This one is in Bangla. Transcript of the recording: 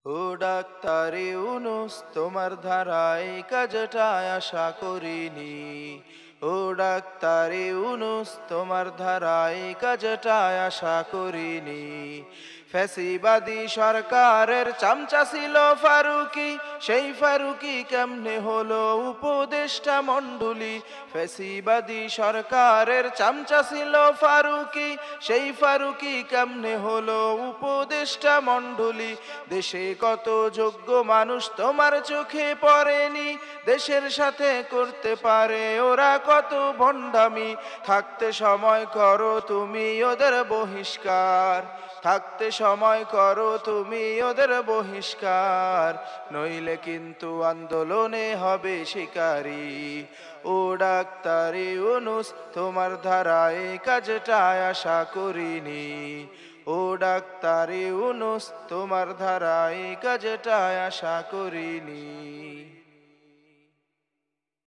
ও ডাক্তার ইউনূস, তোমার ধারায় কাজটা আশা করিনি। ও ডাক্তার ইউনূস, তোমার ধারায় কাজটা আশা করিনি। ফ্যাসিবাদী সরকারের চামচা ছিল ফারুকি, সেই ফারুকি কেমনে হলো উপদেষ্টা মণ্ডলী। ফ্যাসিবাদী সরকারের চামচা ছিল ফারুকি, সেই ফারুকি কেমনে হলো উপদেষ্টা মণ্ডলী। দেশে কত যোগ্য মানুষ তোমার চোখে পড়েনি, দেশের সাথে করতে পারে ওরা কত ভণ্ডামি। থাকতে সময় করো তুমি ওদের বহিষ্কার, থাকতে সময় করো তুমি ওদের বহিষ্কার, নইলে কিন্তু আন্দোলনে হবে শিকারী। ও ডাক্তার ইউনূস, তোমার ধারায় কাজটা আশা করিনি। ও ডাক্তার ইউনূস, তোমার ধারায় কাজটা আশা করিনি।